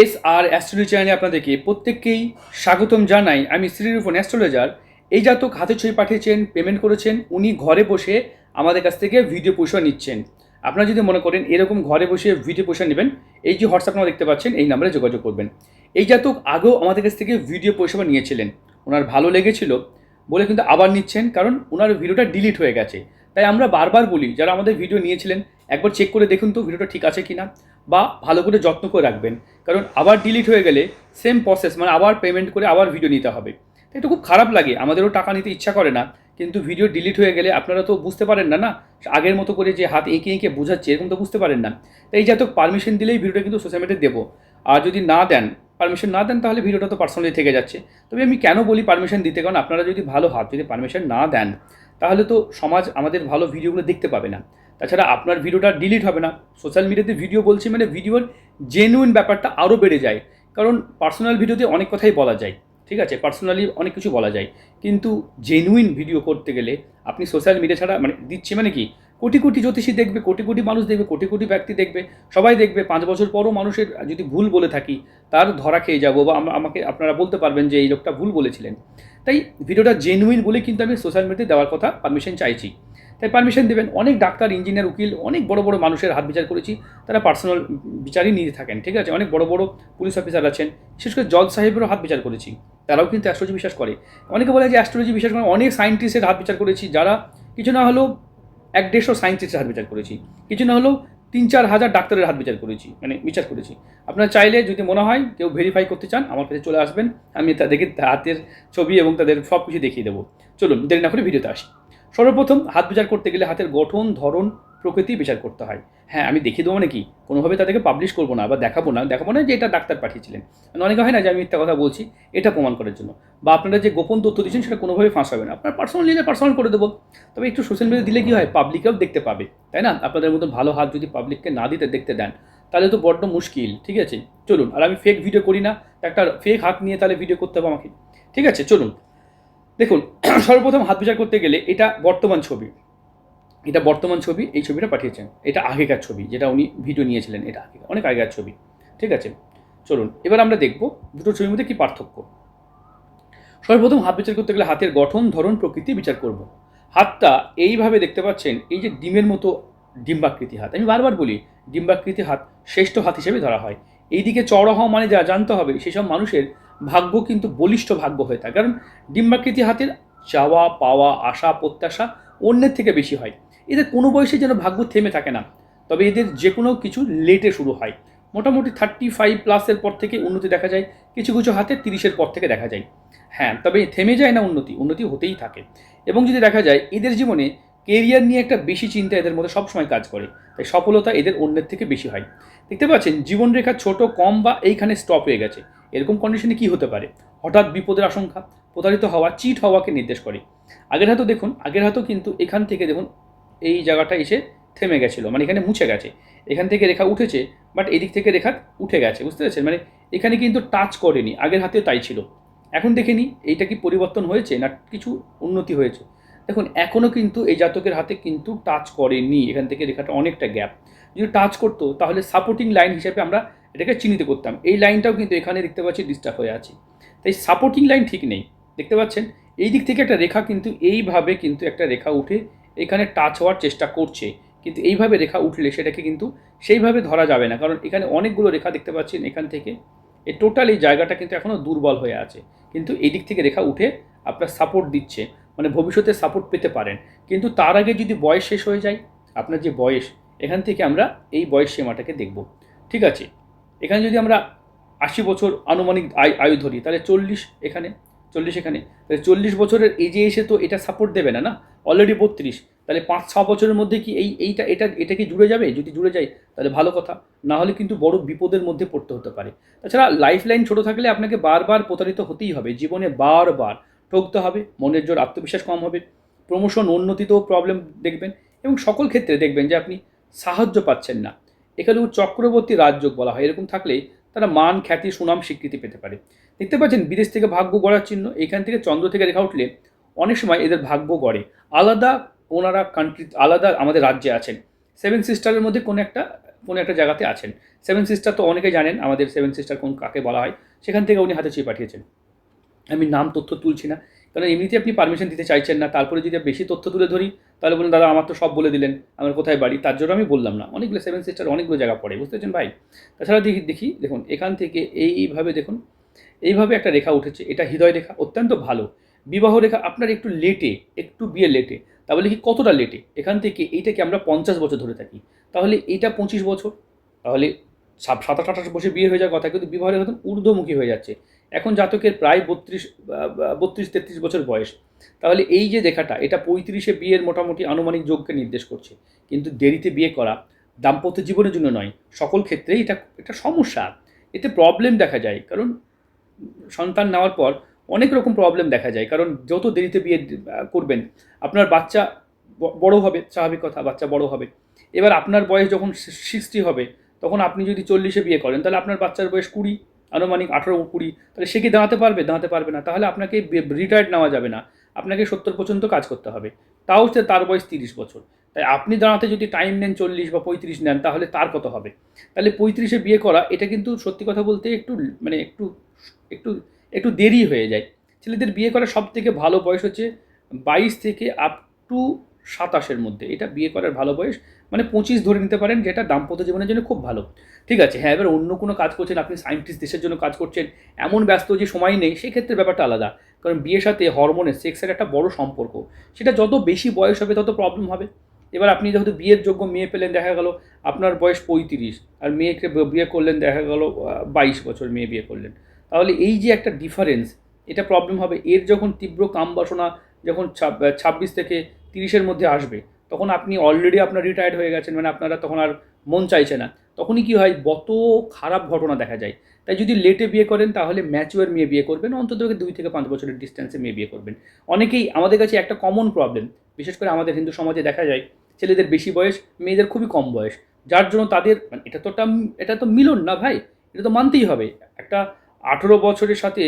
S আর astrology চ্যানেলে আপনাদেরকে প্রত্যেককেই স্বাগতম জানাই। আমি শ্রীরূপন অ্যাস্ট্রোলজার। এই জাতক হাতে ছবি পাঠিয়েছেন, পেমেন্ট করেছেন, উনি ঘরে বসে আমাদের কাছ থেকে ভিডিও পরিষেবা নিচ্ছেন। আপনারা যদি মনে করেন এরকম ঘরে বসে ভিডিও পরিষেবা নেবেন, এই যে হোয়াটসঅ্যাপ নাম্বার দেখতে পাচ্ছেন এই নাম্বারে যোগাযোগ করবেন। এই জাতক আগেও আমাদের কাছ থেকে ভিডিও পরিষেবা নিয়েছিলেন, ওনার ভালো লেগেছিল বলে কিন্তু আবার নিচ্ছেন, কারণ ওনার ভিডিওটা ডিলিট হয়ে গেছে। তাই আমরা বারবার বলি যারা আমাদের ভিডিও নিয়েছিলেন একবার চেক করে দেখুন তো ভিডিওটা ঠিক আছে কিনা, বা ভালো করে যত্ন করে রাখবেন, কারণ আবার ডিলিট হয়ে গেলে সেম প্রসেস, মানে আবার পেমেন্ট করে আবার ভিডিও নিতে হবে। এটা খুব খারাপ লাগে, আমাদেরও টাকা নিতে ইচ্ছা করে না, কিন্তু ভিডিও ডিলিট হয়ে গেলে আপনারা তো বুঝতে পারেন না না আগের মতো করে যে হাত এঁকে এঁকে বোঝাচ্ছে এরকম তো বুঝতে পারেন না। তাই এই যাতে পারমিশন দিলেই ভিডিওটা কিন্তু সোশ্যাল মিডিয়ায় দেবো। আর যদি না দেন, পারমিশন না দেন, তাহলে ভিডিওটা তো পার্সোনালি থেকে যাচ্ছে। তবে আমি কেন বলি পারমিশন দিতে, কারণ আপনারা যদি ভালো হাত যদি পারমিশন না দেন, তাহলে তো সমাজ আমাদের ভালো ভিডিওগুলো দেখতে পাবে না। তাছাড়া আপনার ভিডিওটা ডিলিট হবে না। সোশ্যাল মিডিয়াতে ভিডিও বলছি মানে ভিডিওর জেনুইন ব্যাপারটা আরও বেড়ে যায়, কারণ পার্সোনাল ভিডিওতে অনেক কথাই বলা যায়, ঠিক আছে, পার্সোনালি অনেক কিছু বলা যায়, কিন্তু জেনুইন ভিডিও করতে গেলে আপনি সোশ্যাল মিডিয়া ছাড়া মানে দিচ্ছি মানে কি, কোটি কোটি জ্যোতিষী দেখবে, কোটি কোটি মানুষ দেখবে, কোটি কোটি ব্যক্তি দেখবে, সবাই দেখবে। 5 বছর পরও মানুষের যদি ভুল বলে থাকি তার ধরা খেয়ে যাবো, বা আমাকে আপনারা বলতে পারবেন যে এই লোকটা ভুল বলেছিলেন। তাই ভিডিওটা জেনুইন বলে কিন্তু আমি সোশ্যাল মিডিয়াতে দেওয়ার কথা পারমিশন চাইছি। তাই পারমিশন দেবেন। অনেক ডাক্তার, ইঞ্জিনিয়ার, উকিল, অনেক বড় বড় মানুষের হাত বিচার করেছি, তারা পার্সোনাল বিচারই নিয়ে থাকেন, ঠিক আছে। অনেক বড় বড় পুলিশ অফিসার আছেন, বিশেষ করে জজ সাহেবেরও হাত বিচার করেছি, তারাও কিন্তু অ্যাস্ট্রোলজি বিশ্বাস করে। অনেকে বলে যে অ্যাস্ট্রোলজি বিশ্বাস করে, অনেক সায়েন্টিস্টের হাত বিচার করেছি, যারা কিছু না হলেও 1-150 সায়েন্টিস্টের হাত বিচার করেছি, কিছু না হলেও 3-4 হাজার ডাক্তারের হাত বিচার করেছি, মানে বিচার করেছি। আপনারা চাইলে যদি মনে হয় কেউ ভেরিফাই করতে চান, আমার কাছে চলে আসবেন, আমি তাদেরকে হাতের ছবি এবং তাদের সব কিছু দেখিয়ে দেবো। চলুন দেরি না করে ভিডিওতে আসি। সর্বপ্রথম হাত বিচার করতে গেলে হাতের গঠন, ধরন, প্রকৃতি বিচার করতে হয়। হ্যাঁ, আমি দেখিয়ে দেবো মানে কি, কোনোভাবে তাদেরকে পাবলিশ করবো না বা দেখাবো না যে এটা ডাক্তার পাঠিয়েছিলেন। মানে অনেকে হয় না যে আমি মিথ্যা কথা বলছি এটা প্রমাণ করার জন্য, বা আপনারা যে গোপন তথ্য দিচ্ছেন সেটা কোনোভাবে ফাঁস হবে না। আপনার পার্সোনাল নিলে পার্সোনাল করে দেবো। তবে একটু সোশ্যাল মিডিয়া দিলে কী হয়, পাবলিকেও দেখতে পাবে, তাই না? আপনাদের মতো ভালো হাত যদি পাবলিককে না দিতে দেখতে দেন, তাহলে তো বড্ড মুশকিল, ঠিক আছে। চলুন, আর আমি ফেক ভিডিও করি না, একটা ফেক হাত নিয়ে তাহলে ভিডিও করতে হবে আমাকে, ঠিক আছে। চলুন দেখুন, সর্বপ্রথম হাত বিচার করতে গেলে এটা বর্তমান ছবি, এটা বর্তমান ছবি, এই ছবিটা পাঠিয়েছেন। এটা আগেকার ছবি, যেটা উনি ভিডিও নিয়েছিলেন, এটা আগেকার, অনেক আগেকার ছবি, ঠিক আছে। চলুন এবার আমরা দেখব দুটো ছবির মধ্যে কী পার্থক্য। সর্বপ্রথম হাত বিচার করতে গেলে হাতের গঠন, ধরন, প্রকৃতি বিচার করব। হাতটা এইভাবে দেখতে পাচ্ছেন, এই যে ডিমের মতো ডিম্বাকৃতি হাত, আমি বারবার বলি ডিম্বাকৃতি হাত শ্রেষ্ঠ হাত হিসেবে ধরা হয়। এইদিকে চড়া হওয়া মানে যা জানতে হবে সেসব মানুষের ভাগ্য কিন্তু বলিষ্ঠ ভাগ্য হয়ে থাকে, কারণ ডিম্বাকৃতি হাতের চাওয়া পাওয়া, আশা প্রত্যাশা অন্যের থেকে বেশি হয়। এদের কোনো বয়সে যেন ভাগ্য থেমে থাকে না, তবে এদের যে কোনো কিছু লেটে শুরু হয়। মোটামুটি 35+ পর থেকে উন্নতি দেখা যায়, কিছু কিছু হাতে 30-এর পর থেকে দেখা যায়। হ্যাঁ, তবে থেমে যায় না, উন্নতি হতেই থাকে। এবং যদি দেখা যায় এদের জীবনে কেরিয়ার নিয়ে একটা বেশি চিন্তা এদের মধ্যে সবসময় কাজ করে, তাই সফলতা এদের অন্যের থেকে বেশি হয়। দেখতে পাচ্ছেন জীবনরেখা ছোট, কম বা এইখানে স্টপ হয়ে গেছে, এরকম কন্ডিশনে কী হতে পারে? হঠাৎ বিপদের আশঙ্কা, প্রতারিত হওয়া, চিট হওয়াকে নির্দেশ করে। আগের হাতও দেখুন, আগের হাতও কিন্তু এখান থেকে দেখুন এই জায়গাটা এসে থেমে গেছিলো, মানে এখানে মুছে গেছে, এখান থেকে রেখা উঠেছে, বাট এদিক থেকে রেখা উঠে গেছে, বুঝতে পারছেন? মানে এখানে কিন্তু টাচ করেনি, আগের হাতেও তাই ছিল। এখন দেখে নিই এইটা কি পরিবর্তন হয়েছে না কিছু উন্নতি হয়েছে। দেখুন এখনও কিন্তু এই জাতকের হাতে কিন্তু টাচ করেনি, এখান থেকে রেখাটা অনেকটা গ্যাপ। যদি টাচ করতো তাহলে সাপোর্টিং লাইন হিসেবে আমরা এটাকে চিহ্নিত করতাম। এই লাইনটাও কিন্তু এখানে দেখতে পাচ্ছি ডিস্টার্ব হয়ে আছে, তাই সাপোর্টিং লাইন ঠিক নেই। দেখতে পাচ্ছেন এই দিক থেকে একটা রেখা কিন্তু এইভাবে কিন্তু একটা রেখা উঠে এখানে টাচ হওয়ার চেষ্টা করছে, কিন্তু এইভাবে রেখা উঠলে সেটাকে কিন্তু সেইভাবে ধরা যাবে না, কারণ এখানে অনেকগুলো রেখা দেখতে পাচ্ছেন এখান থেকে। এই টোটাল এই জায়গাটা কিন্তু এখনও দুর্বল হয়ে আছে, কিন্তু এই দিক থেকে রেখা উঠে আপনার সাপোর্ট দিচ্ছে, মানে ভবিষ্যতে সাপোর্ট পেতে পারেন। কিন্তু তার আগে যদি বয়স শেষ হয়ে যায়, আপনার যে বয়স, এখান থেকে আমরা এই বয়স সীমাটাকে দেখব, ঠিক আছে। এখানে যদি আমরা 80 বছর আনুমানিক আয়ু ধরি, তাহলে 40 এখানে, 40 এখানে, তাহলে 40 বছরের এজে এসে তো এটা সাপোর্ট দেবে না, না অলরেডি 32, তাহলে 5-6 বছরের মধ্যে কি এটা কি জুড়ে যাবে? যদি জুড়ে যায় তাহলে ভালো কথা, না হলে কিন্তু বড় বিপদের মধ্যে পড়তে হতে পারে। তাছাড়া লাইফ লাইন ছোটো থাকলে আপনাকে বারবার প্রতারিত হতেই হবে, জীবনে বারবার ঠকতে হবে, মনের জোর, আত্মবিশ্বাস কম হবে, প্রমোশন উন্নতিতেও প্রবলেম দেখবেন, এবং সকল ক্ষেত্রে দেখবেন যে আপনি সাহায্য পাচ্ছেন না। এখানেও চক্রবর্তী রাজযোগ বলা হয়, এরকম থাকলে তারা মান, খ্যাতি, সুনাম, স্বীকৃতি পেতে পারে। দেখতে পাচ্ছেন বিদেশ থেকে ভাগ্য গড়ার চিহ্ন, এখান থেকে চন্দ্র থেকে রেখা উঠলে অনেক সময় এদের ভাগ্য গড়ে। আলাদা ওনারা কান্ট্রি, আলাদা আমাদের রাজ্যে আছেন, 7 সিস্টারের মধ্যে কোনো একটা কোনো একটা জায়গাতে আছেন। সেভেন সিস্টার তো অনেকেই জানেন আমাদের সেভেন সিস্টার কোন কাকে বলা হয়, সেখান থেকে উনি হাতে ছুঁয়ে পাঠিয়েছেন। আমি নাম তথ্য তুলছি না, কারণ এমনিতে আপনি পারমিশন দিতে চাইছেন না, তারপরে যদি বেশি তথ্য তুলে ধরি তাহলে বলুন দাদা আমার তো সব বলে দিলেন, আমার কোথায় বাড়ি, তার জন্য আমি বললাম না। অনেকগুলো সেভেন সিস্টার অনেকগুলো জায়গা পড়ে, বুঝতে পারছেন ভাই। তাছাড়া দেখি দেখুন এখান থেকে এইভাবে দেখুন, এইভাবে একটা রেখা উঠেছে, এটা হৃদয় রেখা, অত্যন্ত ভালো। বিবাহ রেখা আপনার একটু লেটে, একটু বিয়ে লেটে, তাহলে কি কতটা লেটে, এখান থেকে এইটাকে আমরা 50 বছর ধরে থাকি, তাহলে এইটা 25 বছর, তাহলে 27-28 বছর বিয়ে হয়ে যাওয়ার কথা, কিন্তু বিবাহ রেখা ঊর্ধ্বমুখী হয়ে যাচ্ছে। এখন জাতকের প্রায় 32-33 বছর বয়স, তাহলে এই যে রেখাটা এটা 35-এ বিয়ের মোটামুটি আনুমানিক যোগকে নির্দেশ করছে। কিন্তু দেরিতে বিয়ে করা দাম্পত্য জীবনের জন্য নয়, সকল ক্ষেত্রেই এটা একটা সমস্যা, এতে প্রবলেম দেখা যায়। কারণ সন্তান নেওয়ার পর অনেক রকম প্রবলেম দেখা যায়, কারণ যত দেরিতে বিয়ে করবেন আপনার বাচ্চা বড় হবে, স্বাভাবিক কথা, বাচ্চা বড় হবে। এবার আপনার বয়স যখন 60 হবে, তখন আপনি যদি 40-এ বিয়ে করেন তাহলে আপনার বাচ্চার বয়স 20, আনুমানিক 18-20, তাহলে সে কি দাঁড়াতে পারবে? দাঁড়াতে পারবে না। তাহলে আপনাকে রিটায়ার্ড নেওয়া যাবে না, আপনাকে 70 পর্যন্ত কাজ করতে হবে, তাও হচ্ছে তার বয়স 30 বছর। তাই আপনি দাঁড়াতে যদি টাইম নেন 40 বা 35 নেন, তাহলে তার কত হবে? তাহলে 35-এ বিয়ে করা এটা কিন্তু সত্যি কথা বলতে একটু মানে একটু একটু একটু দেরি হয়ে যায়। ছেলেদের বিয়ে করার সব থেকে ভালো বয়স হচ্ছে 22 থেকে আপ টু 27-এর মধ্যে, এটা বিয়ে করার ভালো বয়স। মানে 25 ধরে নিতে পারেন, যেটা দাম্পত্য জীবনের জন্য খুব ভালো। ঠিক আছে, হ্যাঁ, এবার অন্য কোনো কাজ করছেন, আপনি সায়েন্টিস্ট, দেশের জন্য কাজ করছেন, এমন ব্যস্ত যে সময় নেই, সেই ক্ষেত্রে ব্যাপারটা আলাদা। কারণ বিয়ের সাথে হরমোনের, সেক্সের একটা বড় সম্পর্ক, সেটা যত বেশি বয়স হবে তত প্রবলেম হবে। এবার আপনি যেহেতু বিয়ের যোগ্য মেয়ে পেলেন, দেখা গেল আপনার বয়স 35, আর মেয়েকে বিয়ে করলেন দেখা গেল 22 বছর মেয়ে বিয়ে করলেন, তাহলে এই যে একটা ডিফারেন্স, এটা প্রবলেম হবে। এর যখন তীব্র কাম বাসনা যখন 26 থেকে 30-এর মধ্যে আসবে, তখন আপনি অলরেডি আপনার রিটায়ার্ড হয়ে গেছেন, মানে আপনারা তখন আর মন চাইছে না, তখনই কি হয়, কত খারাপ ঘটনা দেখা যায়। তাই যদি লেটে বিয়ে করেন তাহলে ম্যাচিওর মেয়ে বিয়ে করবেন, অন্তত 2 থেকে 5 বছরের ডিস্টেন্সে মেয়ে বিয়ে করবেন। অনেকেই আমাদের কাছে একটা কমন প্রবলেম, বিশেষ করে আমাদের হিন্দু সমাজে দেখা যায়, ছেলেদের বেশি বয়স, মেয়েদের খুবই কম বয়স, যার জন্য তাদের মানে এটা তো মিলন না ভাই, এটা তো মানতেই হবে। একটা 18 বছরের সাথে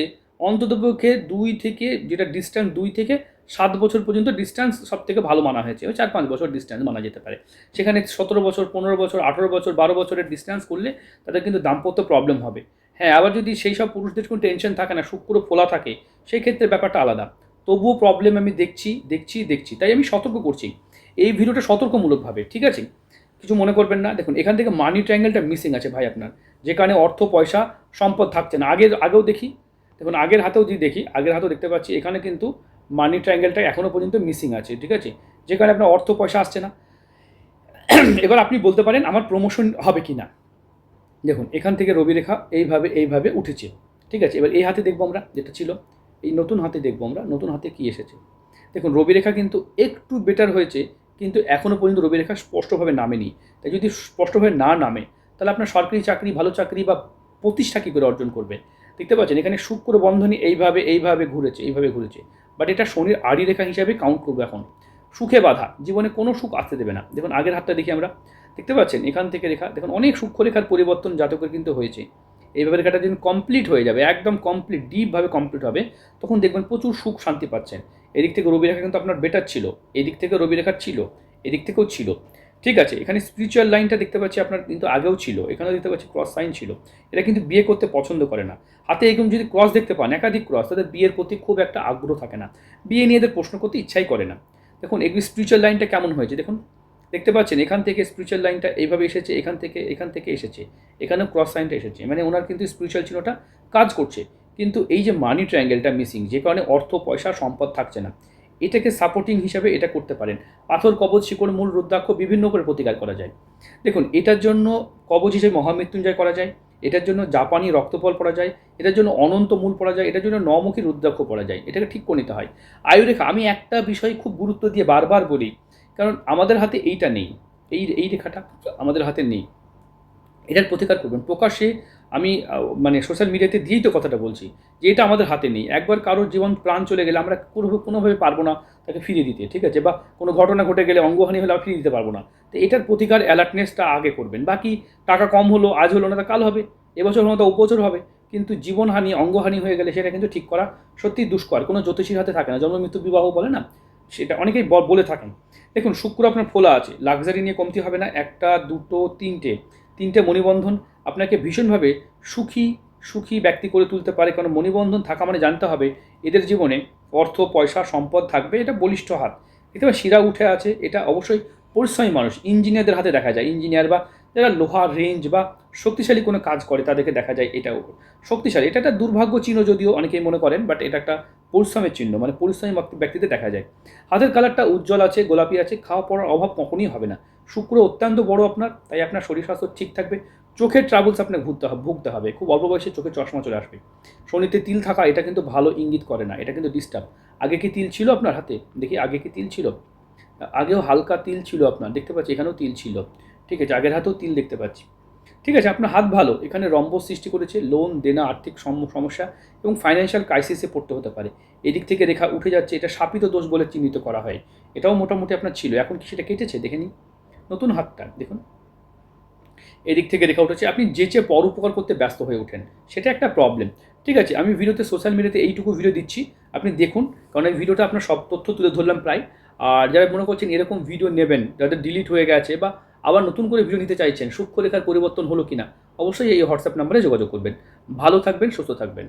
অন্ততপক্ষে 2 থেকে, যেটা ডিস্ট্যান্স 2 থেকে 7 বছর পর্যন্ত ডিস্ট্যান্স সব থেকে ভালো মানা হয়েছে, ওই 4-5 বছর ডিস্ট্যান্স মানা যেতে পারে। সেখানে 17 বছর, 15 বছর, 18 বছর, 12 বছরের ডিস্ট্যান্স করলে তাদের কিন্তু দাম্পত্য প্রবলেম হবে। হ্যাঁ, আবার যদি সেই সব পুরুষদের কোনো টেনশন থাকে না, শুক্র ফোলা থাকে, সেই ক্ষেত্রে ব্যাপারটা আলাদা। তবুও প্রবলেম আমি দেখছি, তাই আমি সতর্ক করছি এই ভিডিওটা সতর্কমূলকভাবে, ঠিক আছে? কিছু মনে করবেন না। দেখুন এখান থেকে মানি ট্রায়াঙ্গেলটা মিসিং আছে ভাই আপনার, যে কারণে অর্থ, পয়সা, সম্পদ থাকছে না। আগেও দেখি, দেখুন আগের হাতেও যদি দেখি, আগের হাতেও দেখতে পাচ্ছি এখানে কিন্তু মানি ট্রায়াঙ্গেলটা এখনও পর্যন্ত মিসিং আছে, ঠিক আছে? যে কারণে আপনার অর্থ পয়সা আসছে না। এবার আপনি বলতে পারেন আমার প্রমোশন হবে কি না। দেখুন এখান থেকে রবি রেখা এইভাবে উঠেছে, ঠিক আছে? এবার এই হাতে দেখবো আমরা, যেটা ছিল, এই নতুন হাতে দেখবো আমরা, নতুন হাতে কী এসেছে। দেখুন রবি রেখা কিন্তু একটু বেটার হয়েছে, কিন্তু এখনও পর্যন্ত রবি রেখা স্পষ্টভাবে নামেনি। তাই যদি স্পষ্টভাবে না নামে, তাহলে আপনার সরকারি চাকরি, ভালো চাকরি বা প্রতিষ্ঠা কী করে অর্জন করবে? দেখতে পাচ্ছেন এখানে শুক্র বন্ধনী এইভাবে ঘুরেছে, বাট এটা শনির আড়ি রেখা হিসাবে কাউন্ট করবো এখন। সুখে বাধা, জীবনে কোনো সুখ আসতে দেবে না। দেখুন আগের হাতটা দেখি আমরা, দেখতে পাচ্ছেন এখান থেকে রেখা, দেখুন অনেক সূক্ষ্ম রেখার পরিবর্তন জাতকের কিন্তু হয়েছে। এইভাবে রেখাটা যখন কমপ্লিট হয়ে যাবে, একদম কমপ্লিট ডিপভাবে কমপ্লিট হবে, তখন দেখবেন প্রচুর সুখ শান্তি পাচ্ছেন। এদিক থেকে রবি রেখা কিন্তু আপনার বেটার ছিল, এদিক থেকে রবি রেখার ছিল, এদিক থেকেও ছিল, ঠিক আছে? এখানে স্পিরিচুয়াল লাইনটা দেখতে পাচ্ছি আপনার কিন্তু আগেও ছিল, এখানেও দেখতে পাচ্ছি ক্রস সাইন ছিল। এরা কিন্তু বিয়ে করতে পছন্দ করে না। হাতে এরকম যদি ক্রস দেখতে পান, একাধিক ক্রস, তাদের বিয়ের প্রতি খুব একটা আগ্রহ থাকে না, বিয়ে নিয়ে এদের প্রশ্ন করতে ইচ্ছাই করে না। দেখুন এগুলি স্পিরিচুয়াল লাইনটা কেমন হয়েছে দেখুন, দেখতে পাচ্ছেন এখান থেকে স্পিরিচুয়াল লাইনটা এইভাবে এসেছে, এখান থেকে এসেছে, এখানেও ক্রস সাইনটা এসেছে, মানে ওনার কিন্তু স্পিরিচুয়াল চিহ্নটা কাজ করছে। কিন্তু এই যে মানি ট্রায়াঙ্গেলটা মিসিং, যে কারণে অর্থ, পয়সা, সম্পদ থাকছে না, এটাকে সাপোর্টিং হিসাবে এটা করতে পারেন। পাথর, কবচ, শিকড়, মূল, রুদ্রাক্ষ বিভিন্ন করে প্রতিকার করা যায়। দেখুন এটার জন্য কবচ হিসেবে মহামৃত্যুঞ্জয় করা যায়, এটার জন্য জাপানি রক্তফল পড়া যায়, এটার জন্য অনন্ত মূল পড়া যায়, এটার জন্য নমুখী রুদ্রাক্ষ পড়া যায়। এটাকে ঠিক করে নিতে হয়। আয়ুরেখা, আমি একটা বিষয় খুব গুরুত্ব দিয়ে বারবার বলি, কারণ আমাদের হাতে এইটা নেই, এই রেখাটা আমাদের হাতে নেই। এটার প্রতিকার করবেন প্রকাশ্যে। আমি মানে সোশ্যাল মিডিয়াতে দিয়েই তো কথাটা বলছি যে এটা আমাদের হাতে নেই। একবার কারোর জীবন প্রাণ চলে গেলে আমরা কোনোভাবে পারবো না তাকে ফিরিয়ে দিতে, ঠিক আছে? বা কোনো ঘটনা ঘটে গেলে, অঙ্গহানি হলে আমরা ফিরিয়ে দিতে পারবো না। তো এটার প্রতিকার অ্যালার্টনেসটা আগে করবেন। বাকি টাকা কম হলো, আজ হলো না, তা কাল হবে, এবছর হলো না, তা উপবছর হবে। কিন্তু জীবনহানি, অঙ্গহানি হয়ে গেলে সেটা কিন্তু ঠিক করা সত্যিই দুষ্কর, কোনো জ্যোতিষীর হাতে থাকে না। জন্ম মৃত্যু বিবাহ বলে না, সেটা অনেকেই বলে থাকেন। দেখুন শুক্র আপনার ফোলা আছে, লাক্সারি নিয়ে কমতি হবে না, 1, 2, 3টে তিনটে মণিবন্ধন আপনাকে ভীষণভাবে সুখী ব্যক্তি করে তুলতে পারে। কারণ মণিবন্ধন থাকা মানে জানতে হবে এদের জীবনে অর্থ পয়সা সম্পদ থাকবে, এটা বলিষ্ঠ হাত। দেখতে পাবেন শিরা উঠে আছে, এটা অবশ্যই পরিশ্রমী মানুষ। ইঞ্জিনিয়ারদের হাতে দেখা যায়, ইঞ্জিনিয়ার বা যারা লোহার রেঞ্জ বা শক্তিশালী কোনো কাজ করে তাদেরকে দেখা যায় এটাও শক্তিশালী। এটা একটা দুর্ভাগ্য চিহ্ন যদিও অনেকেই মনে করেন, বাট এটা একটা পরিশ্রমের চিহ্ন, মানে পরিশ্রমী ব্যক্তিদের দেখা যায়। হাতের কালারটা উজ্জ্বল আছে, গোলাপি আছে, খাওয়া পড়ার অভাব কখনই হবে না। শুক্র অত্যন্ত বড় আপনার, তাই আপনার শরীর স্বাস্থ্য ঠিক থাকবে। চোখের ট্রাবলস আপনাকে ভুগতে হবে, খুব অল্প বয়সে চোখে চশমা চলে আসবে। শনিতে তিল থাকা এটা কিন্তু ভালো ইঙ্গিত করে না, এটা কিন্তু ডিস্টার্ব। আগে কি তিল ছিল আপনার হাতে? দেখি আগে কি তিল ছিল? আগেও হালকা তিল ছিল আপনার, দেখতে পাচ্ছি এখানেও তিল ছিল। ঠিক আছে, আগের হাতেও তিল দেখতে পাচ্ছি। ঠিক আছে, আপনার হাত ভালো, এখানে রম্বস সৃষ্টি করেছে, লোন দেনা, আর্থিক সমস্যা এবং ফাইন্যান্সিয়াল ক্রাইসিসে পড়তে হতে পারে। এদিক থেকে রেখা উঠে যাচ্ছে, এটা শাপিত দোষ বলে চিহ্নিত করা হয়। এটাও মোটামুটি আপনার ছিল, এখন কি সেটা কেটেছে? দেখে নিন নতুন হাতটা দেখুন, এদিক থেকে রেখা উঠেছে। আপনি যে পর উপকার করতে ব্যস্ত হয়ে ওঠেন, সেটা একটা প্রবলেম। ঠিক আছে, আমি ভিডিওতে সোশ্যাল মিডিয়াতে এইটুকু ভিডিও দিচ্ছি, আপনি দেখুন, কারণ এই ভিডিওটা আপনার সব তথ্য তুলে ধরলাম প্রায়। আর যারা মনে করছেন এরকম ভিডিও নেবেন, যাদের ডিলিট হয়ে গেছে বা আবার নতুন করে ভিডিও নিতে চাইছেন, সূক্ষ্মরেখার পরিবর্তন হলো কিনা, অবশ্যই এই হোয়াটসঅ্যাপ নাম্বারে যোগাযোগ করবেন। ভালো থাকবেন, সুস্থ থাকবেন।